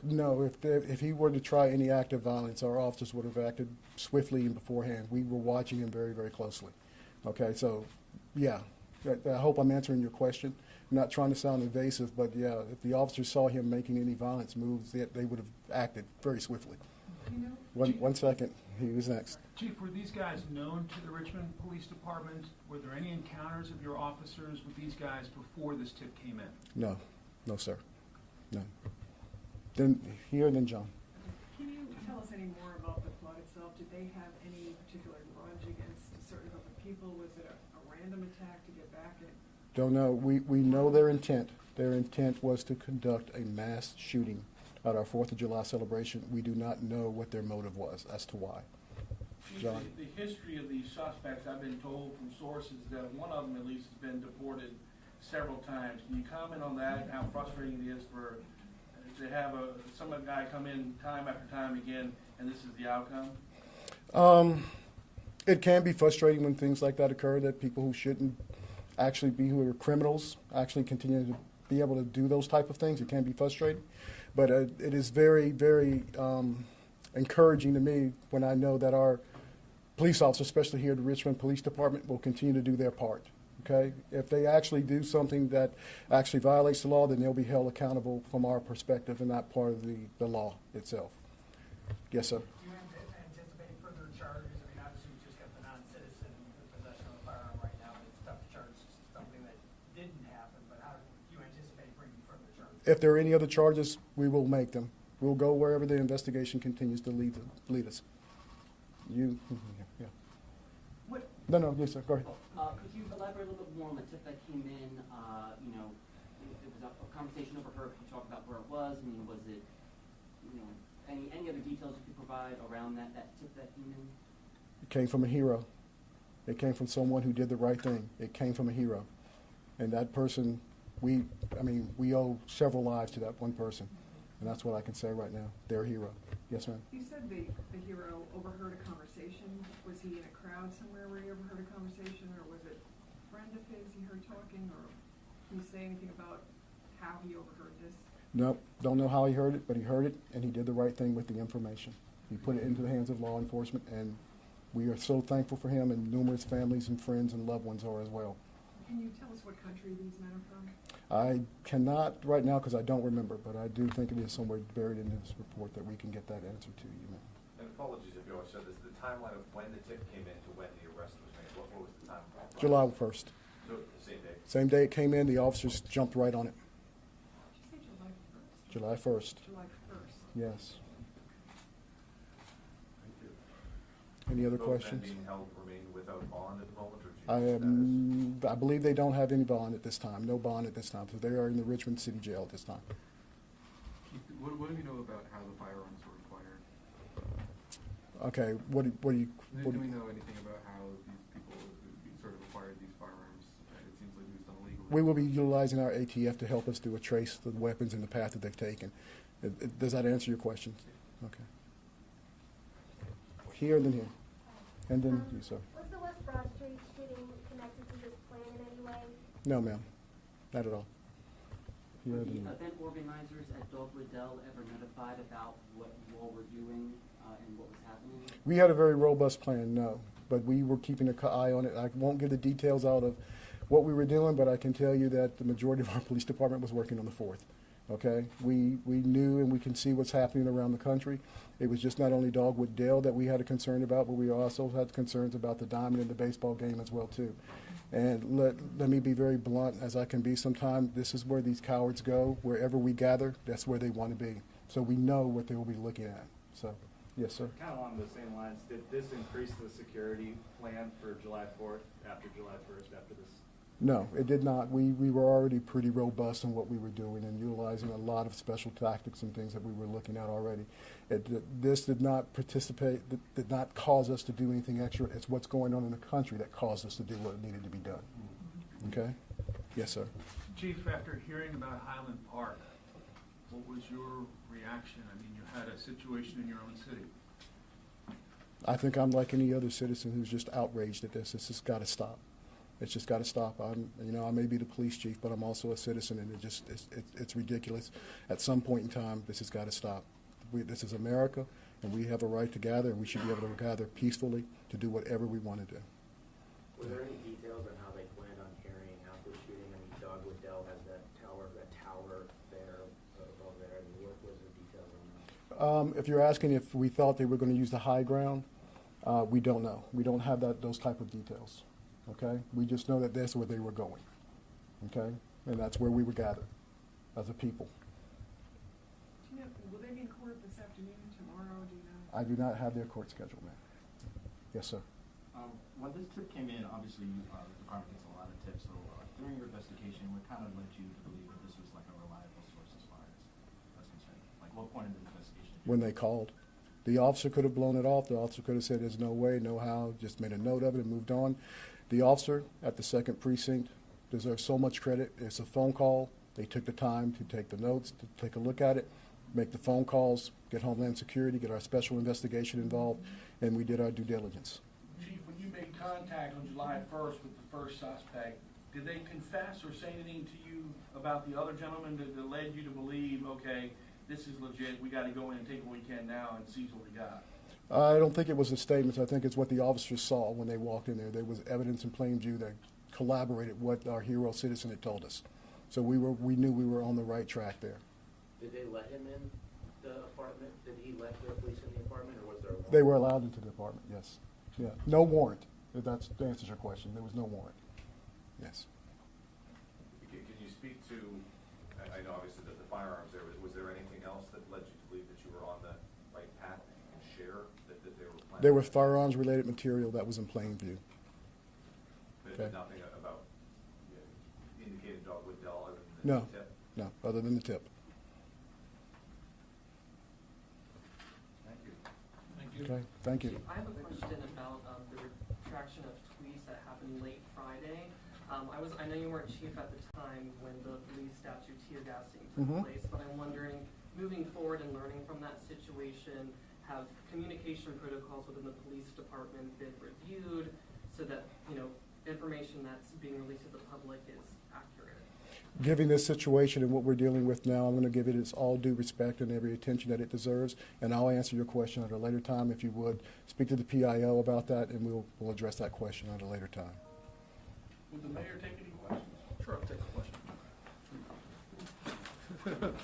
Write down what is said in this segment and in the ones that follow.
No, if he were to try any act of violence, our officers would have acted swiftly and beforehand. We were watching him very, very closely. Okay, so, yeah, I hope I'm answering your question. I'm not trying to sound invasive, but yeah, if the officers saw him making any violence moves, they would have acted very swiftly. You know, One second, he was next. Chief, were these guys known to the Richmond Police Department? Were there any encounters of your officers with these guys before this tip came in? No, no, sir, no. Then here, then John. Can you tell us any more about the plot itself? Did they have any particular grudge against a certain group of people? Was it a random attack to get back at? Don't know. We know their intent. Their intent was to conduct a mass shooting at our 4th of July celebration. We do not know what their motive was as to why. John? The history of these suspects, I've been told from sources that one of them at least has been deported several times. Can you comment on that and how frustrating it is for to have some guy come in time after time again, and this is the outcome? It can be frustrating when things like that occur, that people who shouldn't actually be, who are criminals, actually continue to be able to do those type of things. It can be frustrating. But it is very, very encouraging to me when I know that our police officers, especially here at the Richmond Police Department, will continue to do their part. Okay? If they actually do something that actually violates the law, then they'll be held accountable from our perspective and not part of the law itself. Yes, sir. Do you anticipate further charges? I mean, obviously you just got the non-citizen possession of a firearm right now, but it's tough to charge something that didn't happen. But how do you anticipate bringing further charges? If there are any other charges, we will make them. We'll go wherever the investigation continues to lead us. You, yeah. What? No, yes, sir. Go ahead. Could you elaborate a little bit more on the tip that came in? You know, it was a conversation overheard. Could you talk about where it was? I mean, was it, you know, any other details you could provide around that tip that came in? It came from a hero. It came from someone who did the right thing. It came from a hero. And that person, we owe several lives to that one person. And that's what I can say right now. They're a hero. Yes, ma'am. You said the hero overheard a conversation. Was he in a crowd somewhere where he overheard a conversation, or was it a friend of his he heard talking, or can you say anything about how he overheard this? Nope. Don't know how he heard it, but he heard it, and he did the right thing with the information. He put it into the hands of law enforcement, and we are so thankful for him, and numerous families and friends and loved ones are as well. Can you tell us what country these men are from? I cannot right now because I don't remember, but I do think it is somewhere buried in this report that we can get that answer to you. And apologies if you already said this, the timeline of when the tip came in to when the arrest was made, what was the timeline? July 1st. So the same day? Same day it came in, the officers jumped right on it. Did you say July 1st? July 1st. July 1st. Yes. Any other Both men questions? being held remain without bond at the moment, or I believe they don't have any bond at this time, no bond at this time, so they are in the Richmond City Jail at this time. What do you know about how the firearms were acquired? Okay, what do you? Do we know anything about how these people sort of acquired these firearms? It seems like it was done illegally. We will be utilizing our ATF to help us do a trace the weapons and the path that they've taken. Does that answer your question? Okay. Here and then here. And then you, sir. Was the West Broad Street shooting connected to this plan in any way? No, ma'am. Not at all. Here Were and the then here. event organizers at Dogwood Dell ever notified about what you all were doing and what was happening? We had a very robust plan, no. But we were keeping an eye on it. I won't give the details out of what we were doing, but I can tell you that the majority of our police department was working on the 4th. Okay, we knew and we can see what's happening around the country. It was just not only Dogwood Dell that we had a concern about, but we also had concerns about the Diamond and the baseball game as well too. And let me be very blunt as I can be sometimes. This is where these cowards go. Wherever we gather, that's where they want to be. So we know what they will be looking at. So, yes, sir. Kind of along the same lines, did this increase the security plan for July 4th, after July 1st, after this? No, it did not. We were already pretty robust in what we were doing and utilizing a lot of special tactics and things that we were looking at already. This did not did not cause us to do anything extra. It's what's going on in the country that caused us to do what needed to be done. Okay? Yes, sir. Chief, after hearing about Highland Park, what was your reaction? I mean, you had a situation in your own city. I think I'm like any other citizen who's just outraged at this. This has got to stop. It's just got to stop. I may be the police chief, but I'm also a citizen, and it's ridiculous. At some point in time, this has got to stop. This is America, and we have a right to gather, and we should be able to gather peacefully to do whatever we want to do. Were there any details on how they planned on carrying out the shooting? I mean, Dogwood Dell has that tower there, above there. I mean, what was the details on that? If you're asking if we thought they were going to use the high ground, we don't know. We don't have those type of details. Okay? We just know that that's where they were going. Okay? And that's where we would gather as a people. Do you know, will they be in court this afternoon, tomorrow, do you know? I do not have their court schedule, ma'am. Yes, sir. When this tip came in, obviously the department gets a lot of tips. So during your investigation, what kind of led you to believe that this was like a reliable source as far as that's concerned? Like what point in the investigation? When they called. The officer could have blown it off. The officer could have said there's no way, no how, just made a note of it and moved on. The officer at the 2nd Precinct deserves so much credit. It's a phone call. They took the time to take the notes, to take a look at it, make the phone calls, get Homeland Security, get our special investigation involved, and we did our due diligence. Chief, when you made contact on July 1st with the first suspect, did they confess or say anything to you about the other gentleman that led you to believe, okay, this is legit, we got to go in and take what we can now and seize what we got? I don't think it was the statements. I think it's what the officers saw when they walked in there. There was evidence in plain view that corroborated what our hero citizen had told us. So we knew we were on the right track there. Did they let him in the apartment? Did he let the police in the apartment, or was there a warrant? They were allowed into the apartment, yes. Yeah, no warrant. If that answers your question. There was no warrant. Yes. Can you speak to, I know obviously that the firearms there, was there anything else that led you to believe that you were on the right path and share that they were planning? There was firearms-related material that was in plain view. But Okay. nothing about indicated Dogwood Dell other than No, the tip? no, other than the tip. Thank you. Thank you. Okay, thank you. I have a question about the retraction of tweets that happened late Friday. I know you weren't chief at the time when the police statue tear gassing took place, but I'm wondering, moving forward and learning from that situation, have communication protocols within the police department been reviewed so that, information that's being released to the public is accurate? Given this situation and what we're dealing with now, I'm going to give it its all due respect and every attention that it deserves, and I'll answer your question at a later time. If you would, speak to the PIO about that, and we'll address that question at a later time. Would the mayor take any questions? Sure, I'll take a question.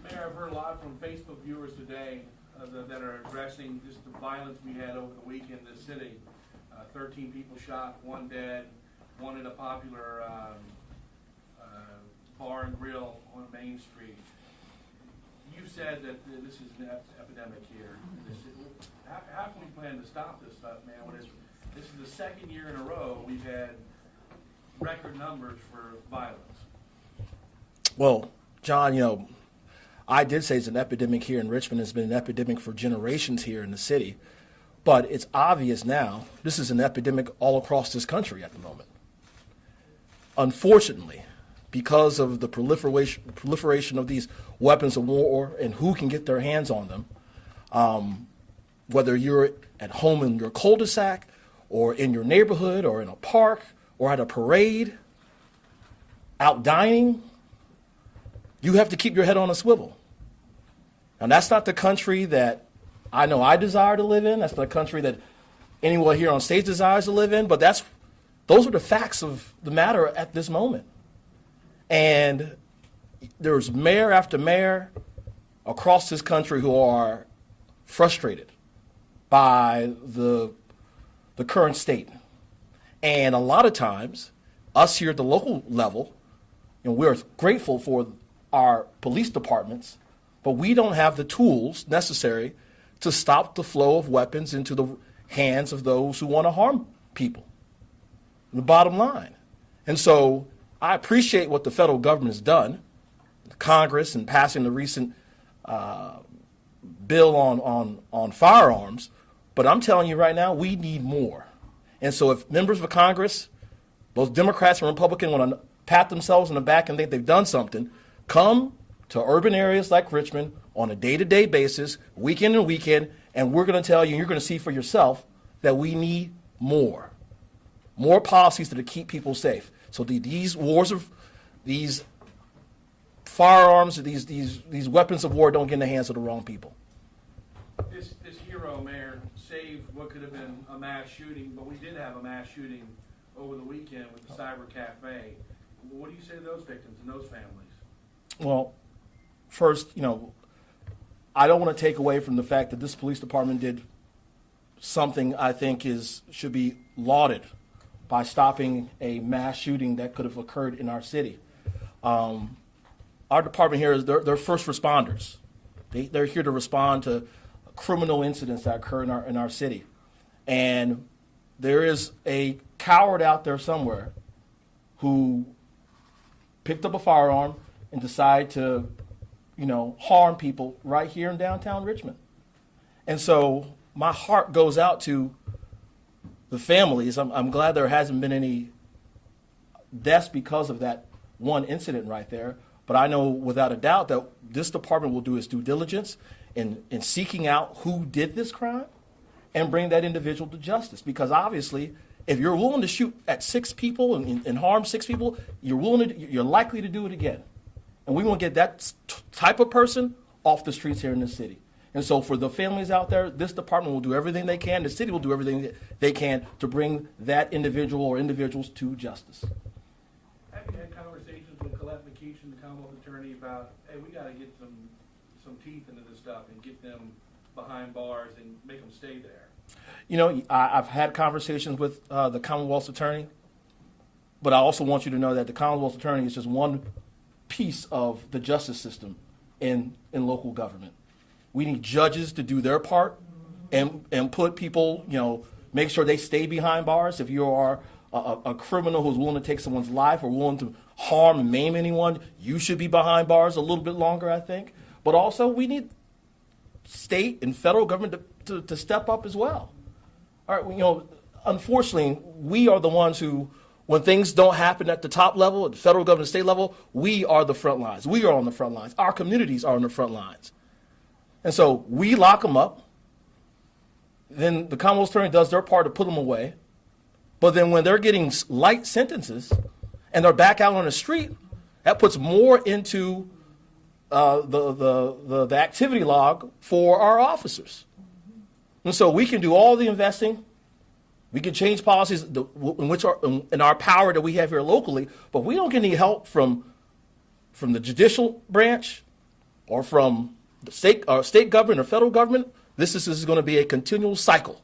Mayor, I've heard a lot from Facebook viewers today that are addressing just the violence we had over the weekend in the city. 13 people shot, 1 dead, 1 at a popular bar and grill on Main Street. You said that this is an epidemic here. How can we plan to stop this stuff, man? This is the 2nd year in a row we've had record numbers for violence. Well, John, I did say it's an epidemic here in Richmond. It's been an epidemic for generations here in the city. But it's obvious now this is an epidemic all across this country at the moment. Unfortunately, because of the proliferation of these weapons of war and who can get their hands on them, whether you're at home in your cul-de-sac or in your neighborhood or in a park or at a parade, out dining, you have to keep your head on a swivel. And that's not the country that I know I desire to live in. That's not a country that anyone here on stage desires to live in. But those are the facts of the matter at this moment. And there's mayor after mayor across this country who are frustrated by the current state. And a lot of times, us here at the local level, we're grateful for our police departments, but we don't have the tools necessary to stop the flow of weapons into the hands of those who want to harm people. The bottom line. And so I appreciate what the federal government has done, Congress, and passing the recent bill on firearms, but I'm telling you right now, we need more. And so if members of Congress, both Democrats and Republicans, want to pat themselves on the back and think they've done something, come to urban areas like Richmond on a day-to-day basis, week in and week in, and we're going to tell you, and you're going to see for yourself, that we need more. more policies to keep people safe. So these firearms, these weapons of war don't get in the hands of the wrong people. This hero, Mayor, saved what could have been a mass shooting, but we did have a mass shooting over the weekend with the Cyber Cafe. What do you say to those victims and those families? Well, first, I don't want to take away from the fact that this police department did something I think should be lauded by stopping a mass shooting that could have occurred in our city. Our department here they're first responders. They're here to respond to criminal incidents that occur in our city. And there is a coward out there somewhere who picked up a firearm and decided to, harm people right here in downtown Richmond. And so my heart goes out to the families. I'm glad there hasn't been any deaths because of that one incident right there. But I know without a doubt that this department will do its due diligence in seeking out who did this crime and bring that individual to justice. Because obviously, if you're willing to shoot at 6 people and harm 6 people, you're likely to do it again. And we want to get that type of person off the streets here in the city. And so for the families out there, this department will do everything they can, the city will do everything they can to bring that individual or individuals to justice. Have you had conversations with Colette McKeeshan, the Commonwealth Attorney, about, hey, we got to get some teeth into this stuff and get them behind bars and make them stay there? I've had conversations with the Commonwealth's Attorney, but I also want you to know that the Commonwealth's Attorney is just one piece of the justice system in local government. We need judges to do their part and put people, make sure they stay behind bars. If you are a criminal who's willing to take someone's life or willing to harm and maim anyone, you should be behind bars a little bit longer, I think. But also, we need state and federal government to step up as well. All right, unfortunately, we are the ones who, when things don't happen at the top level, at the federal government, state level, we are the front lines. We are on the front lines. Our communities are on the front lines. And so we lock them up. Then the Commonwealth Attorney does their part to put them away. But then when they're getting light sentences and they're back out on the street, that puts more into the activity log for our officers. And so we can do all the investing. We can change policies in our power that we have here locally, but we don't get any help from the judicial branch or from the state government or federal government. This is going to be a continual cycle.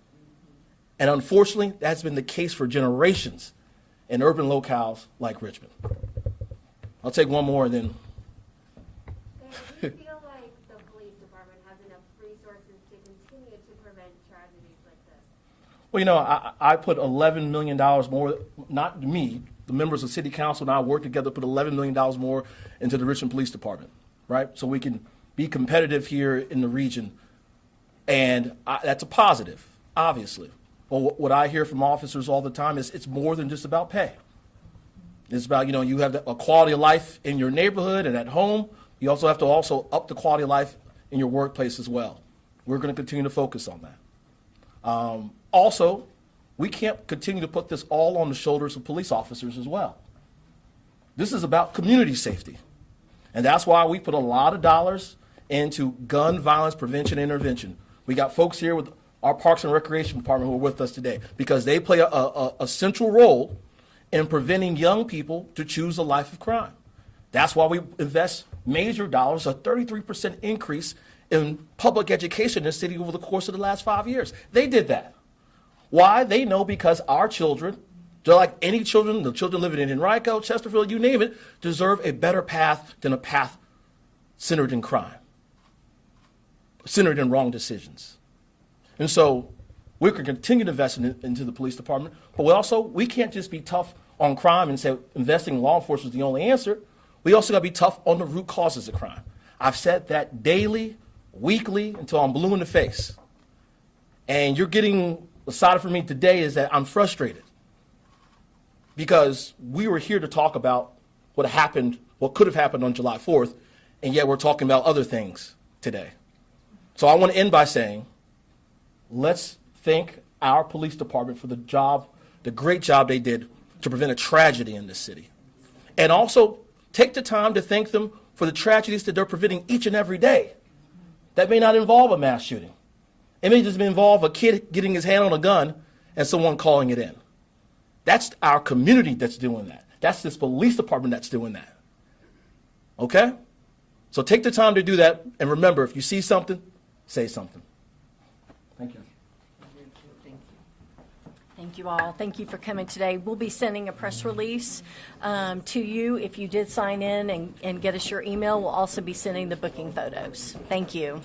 And unfortunately, that's been the case for generations in urban locales like Richmond. I'll take one more and then. Do you feel like the police department has enough resources to continue to prevent tragedies like this? Well, I put $11 million more, not me, the members of City Council and I worked together, put $11 million more into the Richmond Police Department, right? So we can be competitive here in the region. And that's a positive, obviously. Well, what I hear from officers all the time is it's more than just about pay. It's about, you have a quality of life in your neighborhood and at home. You also have to up the quality of life in your workplace as well. We're going to continue to focus on that. Also, we can't continue to put this all on the shoulders of police officers as well. This is about community safety. And that's why we put a lot of dollars into gun violence prevention and intervention. We got folks here with our Parks and Recreation Department who are with us today because they play a central role in preventing young people to choose a life of crime. That's why we invest major dollars, a 33% increase in public education in the city over the course of the last 5 years. They did that. Why? They know because our children, just like any children, the children living in Henrico, Chesterfield, you name it, deserve a better path than a path centered in crime, centered in wrong decisions. And so we can continue to invest into the police department, but we can't just be tough on crime and say investing in law enforcement is the only answer. We also got to be tough on the root causes of crime. I've said that daily, weekly, until I'm blue in the face. And you're getting the side from me today is that I'm frustrated because we were here to talk about what could have happened on July 4th, and yet we're talking about other things today. So I want to end by saying, let's thank our police department for the job the great job they did to prevent a tragedy in this city. And also take the time to thank them for the tragedies that they're preventing each and every day. That may not involve a mass shooting. It may just involve a kid getting his hand on a gun and someone calling it in. That's our community that's doing that. That's this police department that's doing that. Okay? So take the time to do that, and remember, if you see something, say something. Thank you. Thank you all. Thank you for coming today. We'll be sending a press release to you. If you did sign in and get us your email, we'll also be sending the booking photos. Thank you.